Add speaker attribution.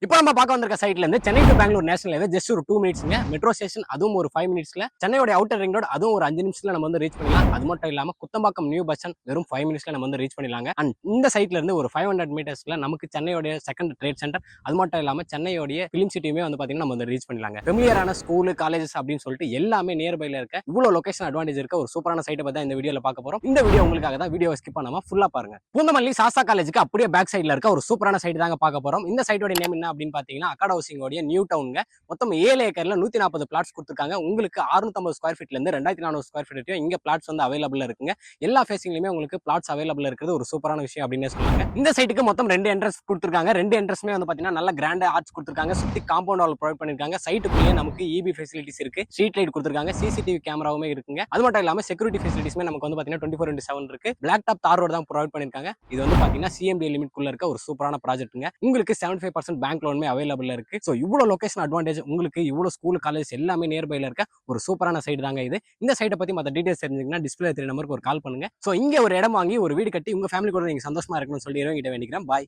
Speaker 1: இப்போ நம்ம பார்க்க வந்திருக்க சைட்ல இருந்து Chennai to Bengaluru national highway just ஒரு 2 மினிட்ஸ்ங்க. மெட்ரோ ஸ்டேஷன் அதுவும் ஒரு 5 மினிட்ஸ்ல, சென்னையோட அவுட்டர் ரிங் ரோட் அதுவும் ஒரு 5 நிமிஷத்துல நம்ம வந்து ரீச் பண்ணிடலாம். அது மட்டும் இல்லாம குத்தம்பாக்கம் நியூ பஸ் ஸ்டாண்ட் வெறும் 5 மினிட்ஸ்ல நம்ம வந்து ரீச் பண்ணிடலாங்க. அண்ட் இந்த சைட்ல இருந்து ஒரு 500 மீட்டர்ஸ்ல நமக்கு சென்னையோட செகண்ட் ட்ரேட் சென்டர், அது மட்டும் இல்லாம சென்னையோட பிலிம் சிட்டியுமே வந்து பாத்தீங்கன்னா நம்ம வந்து ரீச் பண்ணிடலாங்க. ஃபெமிலியரான ஸ்கூல் காலேஜஸ் அப்படின்னு சொல்லிட்டு எல்லாமே நியர்பைல இருக்க இவ்வளவு லொகேஷன் அட்வான்டேஜ் இருக்க ஒரு சூப்பரான சைட்டை பத்தி இந்த வீடியோல பார்க்க போறோம். இந்த வீடியோ உங்களுக்காக தான். வீடியோ ஸ்கிப் பண்ணாம ஃபுல்லா பாருங்க. பூந்தமல்லி சாசா காலேஜுக்கு அப்படியே பேக் சைட்ல இருக்க ஒரு சூப்பரான சைட் தாங்க பார்க்க போறோம். இந்த சைட்டோட நேம் என்ன அப்படின்னு பாத்தீங்கன்னா ஹவுசிங் நியூ டவுன்ங்க. மொத்தம் 7 ஏக்கர்ல 140 பிளாட்ஸ் கொடுத்திருக்காங்க. உங்களுக்கு 650 ஸ்கொயர் ஃபீட்ல இருந்து 2400 ஸ்கொயர் ஃபீட் வரைக்கும் இங்க பிளாட்ஸ் வந்து அவைலபிள் இருக்குங்க. எல்லா ஃபேசிங்லயுமே உங்களுக்கு பிளாட்ஸ் அவைலபிள் இருக்குது ஒரு சூப்பரான விஷயம் அப்படின்னு சொல்லுவாங்க. இந்த சைட்டுக்கு மொத்தம் 2 என்ட்ரன்ஸ் கொடுத்திருக்காங்க. 2 என்ட்ரன்ஸ்மே வந்து பாத்தீங்கன்னா நல்ல கிராண்டா ஆர்ச் கொடுத்திருக்காங்க. சுத்தி காம்பவுண்ட் வால் ப்ரொவைட் பண்ணிருக்காங்க. சைட்டுக்குள்ளே நமக்கு இபி ஃபெசிலிட்டிஸ் இருக்கு. ஸ்ட்ரீட் லைட் கொடுத்திருக்காங்க. சிசிடிவி கேமராவுமே இருக்குங்க. அது மட்டும் இல்லாம செக்யூரிட்டி ஃபெசிலிட்டிஸ்மே நமக்கு வந்து பாத்தீங்கன்னா 24/7 இருக்கு. பிளாக் டாப் தார் ரோடு தான் ப்ரொவைட் பண்ணிருக்காங்க. இது வந்து பாத்தீங்கன்னா சிஎம்டி லிமிட் குள்ள இருக்க ஒரு சூப்பரான ப்ராஜெக்ட்ங்க. உங்களுக்கு 75% பேங்க் லோனுமே அவைலபிள் இருக்கு. சோ இவ்வளவு லொகேஷன் அட்வான்டேஜ், உங்களுக்கு இவ்வளவு ஸ்கூல் காலேஜ் எல்லாமே நியர்பைல இருக்க ஒரு சூப்பரான சைடு தாங்க இது. இந்த சைட்டை பத்தி மத்த டீடைல்ஸ் தெரிஞ்சுக்கணும்னா டிஸ்பிளே 3 நம்பருக்கு ஒரு கால் பண்ணுங்க. சோ இங்க ஒரு இடம் வாங்கி ஒரு வீடு கட்டி உங்க ஃபேமிலி கூட நீங்க சந்தோஷமா இருக்கணும்னு சொல்லி இறைவன் கிட்ட வேண்டிக்கிறேன். பாய்.